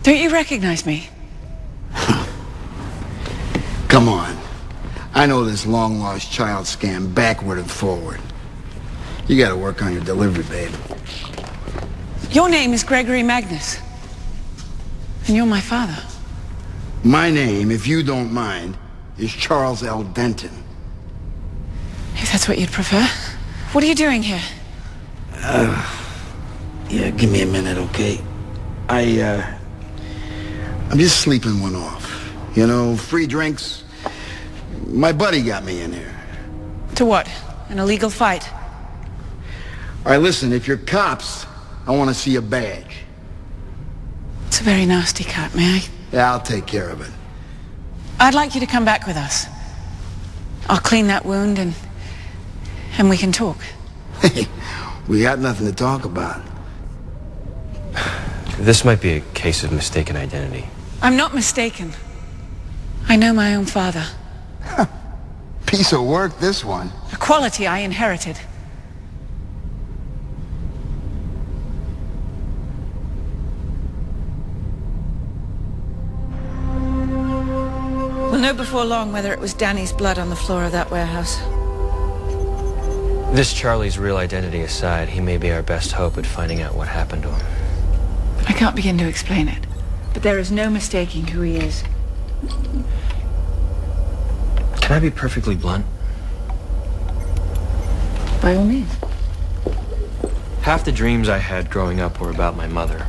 Don't you recognize me? Come on. I know this long-lost child scam backward and forward. You gotta work on your delivery, babe. Your name is Gregory Magnus. And you're my father. My name, if you don't mind, is Charles L. Denton. If that's what you'd prefer. What are you doing here? Yeah, give me a minute, okay? I'm just sleeping one off. You know, free drinks. My buddy got me in here. To what? An illegal fight? All right, listen, if you're cops, I want to see a badge. It's a very nasty cut, may I? Yeah, I'll take care of it. I'd like you to come back with us. I'll clean that wound and we can talk. Hey, we got nothing to talk about. This might be a case of mistaken identity. I'm not mistaken. I know my own father. Piece of work, this one. A quality I inherited. We'll know before long whether it was Danny's blood on the floor of that warehouse. This Charlie's real identity aside, he may be our best hope at finding out what happened to him. I can't begin to explain it, but there is no mistaking who he is. Can I be perfectly blunt? By all means. Half the dreams I had growing up were about my mother.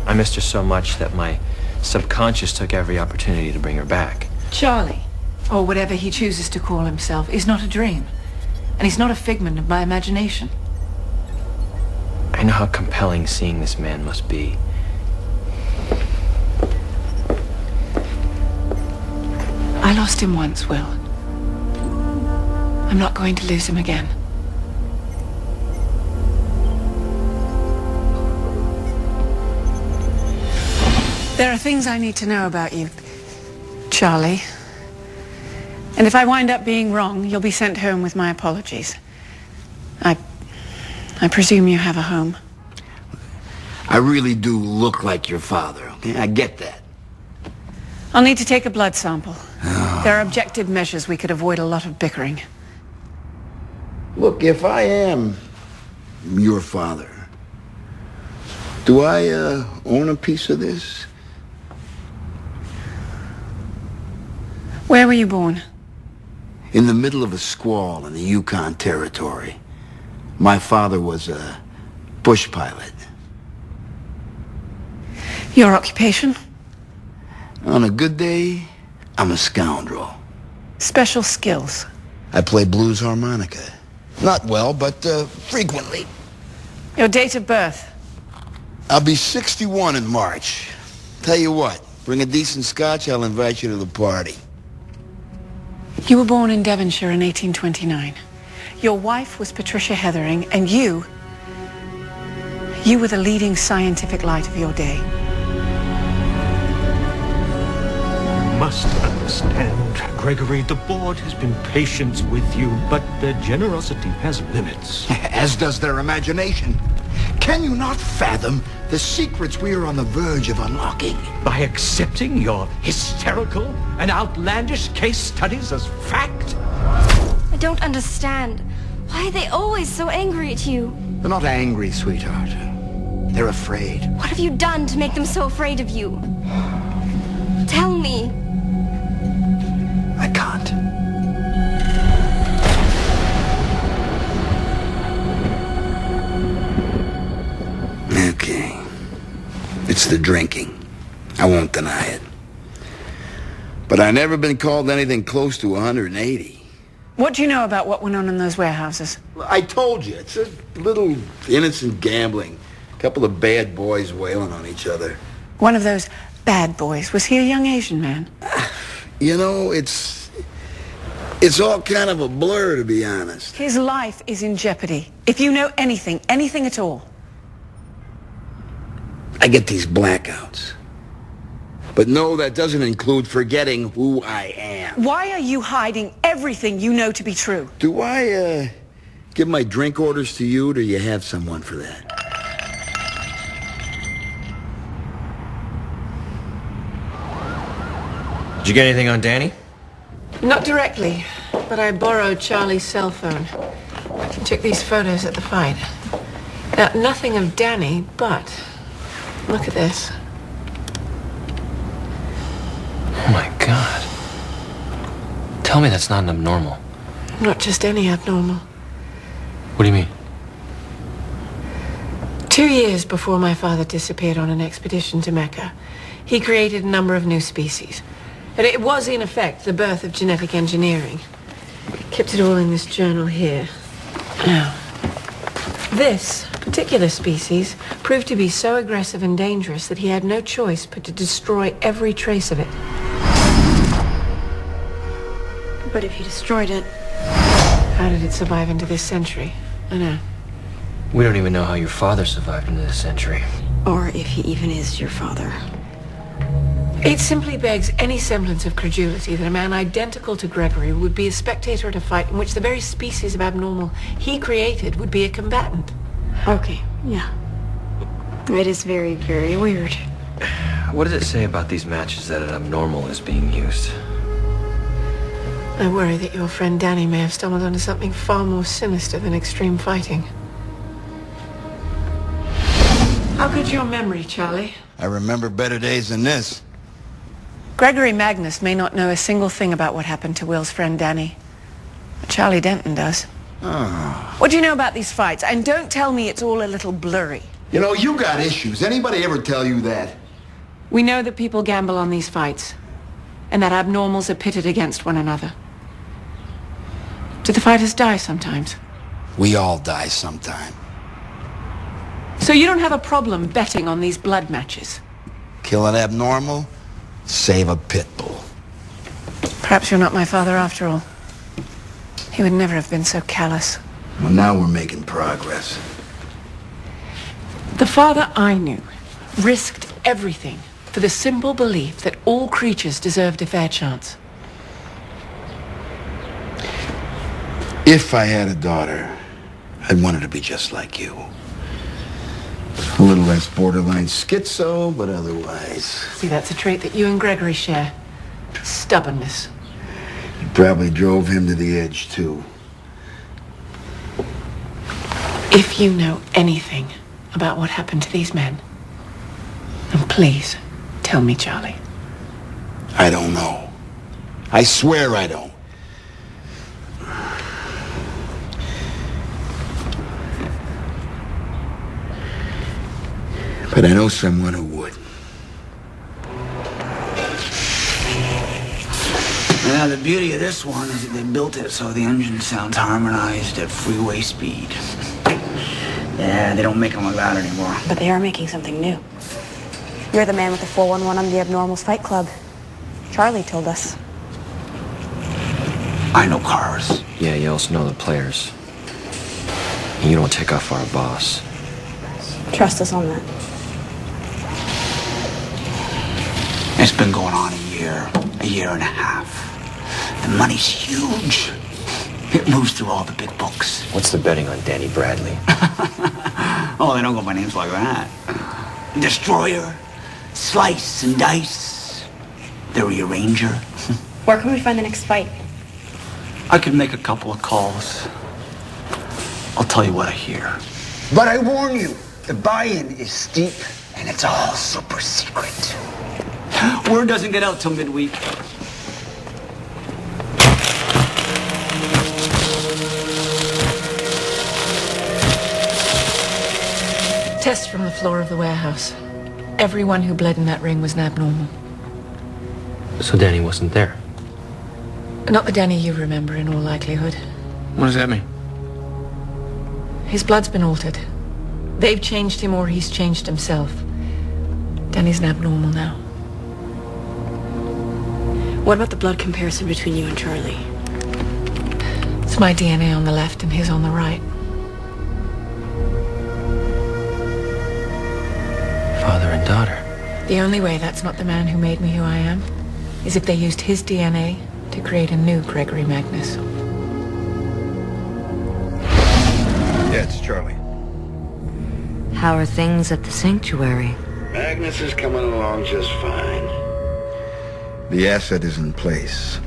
I missed her so much that my subconscious took every opportunity to bring her back. Charlie, or whatever he chooses to call himself, is not a dream. And he's not a figment of my imagination. I know how compelling seeing this man must be. I lost him once, Will. I'm not going to lose him again. There are things I need to know about you, Charlie. And if I wind up being wrong, you'll be sent home with my apologies. I presume you have a home. I really do look like your father, okay? I get that. I'll need to take a blood sample. There are objective measures we could avoid a lot of bickering. Look, if I am your father, do I own a piece of this? Where were you born? In the middle of a squall in the Yukon Territory. My father was a bush pilot. Your occupation? On a good day, I'm a scoundrel. Special skills. I play blues harmonica. Not well, but frequently. Your date of birth? I'll be 61 in March. Tell you what, bring a decent scotch, I'll invite you to the party. You were born in Devonshire in 1829. Your wife was Patricia Heathering, and you were the leading scientific light of your day. You must understand, Gregory, the board has been patient with you, but their generosity has limits. As does their imagination. Can you not fathom the secrets we are on the verge of unlocking? By accepting your hysterical and outlandish case studies as fact? I don't understand. Why are they always so angry at you? They're not angry, sweetheart. They're afraid. What have you done to make them so afraid of you? Tell me. I can't. Okay. It's the drinking. I won't deny it. But I've never been called anything close to 180. What do you know about what went on in those warehouses? I told you, it's a little innocent gambling. A couple of bad boys wailing on each other. One of those bad boys. Was he a young Asian man? You know, it's all kind of a blur, to be honest. His life is in jeopardy. If you know anything at all. I get these blackouts. But no, that doesn't include forgetting who I am. Why are you hiding everything you know to be true? Do I, give my drink orders to you, or do you have someone for that? Did you get anything on Danny? Not directly, but I borrowed Charlie's cell phone. He took these photos at the fight. Now, nothing of Danny, but look at this. Oh my God. Tell me that's not an abnormal. Not just any abnormal. What do you mean? 2 years before my father disappeared on an expedition to Mecca, he created a number of new species. And it was, in effect, the birth of genetic engineering. Kept it all in this journal here. Now, this particular species proved to be so aggressive and dangerous that he had no choice but to destroy every trace of it. But if he destroyed it... How did it survive into this century? I know. We don't even know how your father survived into this century. Or if he even is your father. It simply begs any semblance of credulity that a man identical to Gregory would be a spectator at a fight in which the very species of abnormal he created would be a combatant. Okay, yeah. It is very, very weird. What does it say about these matches that an abnormal is being used? I worry that your friend Danny may have stumbled onto something far more sinister than extreme fighting. How good's your memory, Charlie? I remember better days than this. Gregory Magnus may not know a single thing about what happened to Will's friend Danny. But Charlie Denton does. Oh. What do you know about these fights? And don't tell me it's all a little blurry. You know, you got issues. Anybody ever tell you that? We know that people gamble on these fights, and that abnormals are pitted against one another. Do the fighters die sometimes? We all die sometime. So you don't have a problem betting on these blood matches? Kill an abnormal, save a pit bull. Perhaps you're not my father after all. He would never have been so callous. Well, now we're making progress. The father I knew risked everything for the simple belief that all creatures deserved a fair chance. If I had a daughter, I'd want her to be just like you. A little less borderline schizo, but otherwise... See, that's a trait that you and Gregory share. Stubbornness. You probably drove him to the edge, too. If you know anything about what happened to these men, then please tell me, Charlie. I don't know. I swear I don't. But I know someone who would. Now, the beauty of this one is that they built it so the engine sounds harmonized at freeway speed. Yeah, they don't make them like that anymore. But they are making something new. You're the man with the 411 on the Abnormals Fight Club. Charlie told us. I know cars. Yeah, you also know the players. And you don't take off our boss. Trust us on that. It's been going on a year and a half. The money's huge. It moves through all the big books. What's the betting on Danny Bradley? Oh, they don't go by names like that. Destroyer, Slice and Dice, the Rearranger. Where can we find the next fight? I could make a couple of calls. I'll tell you what I hear. But I warn you, The buy-in is steep, and it's all super secret. Word doesn't get out till midweek. Test from the floor of the warehouse. Everyone who bled in that ring was an abnormal. So Danny wasn't there? Not the Danny you remember, in all likelihood. What does that mean? His blood's been altered. They've changed him or he's changed himself. Danny's an abnormal now. What about the blood comparison between you and Charlie? It's my DNA on the left and his on the right. Father and daughter. The only way that's not the man who made me who I am is if they used his DNA to create a new Gregory Magnus. Yeah, it's Charlie. How are things at the sanctuary? Magnus is coming along just fine. The asset is in place.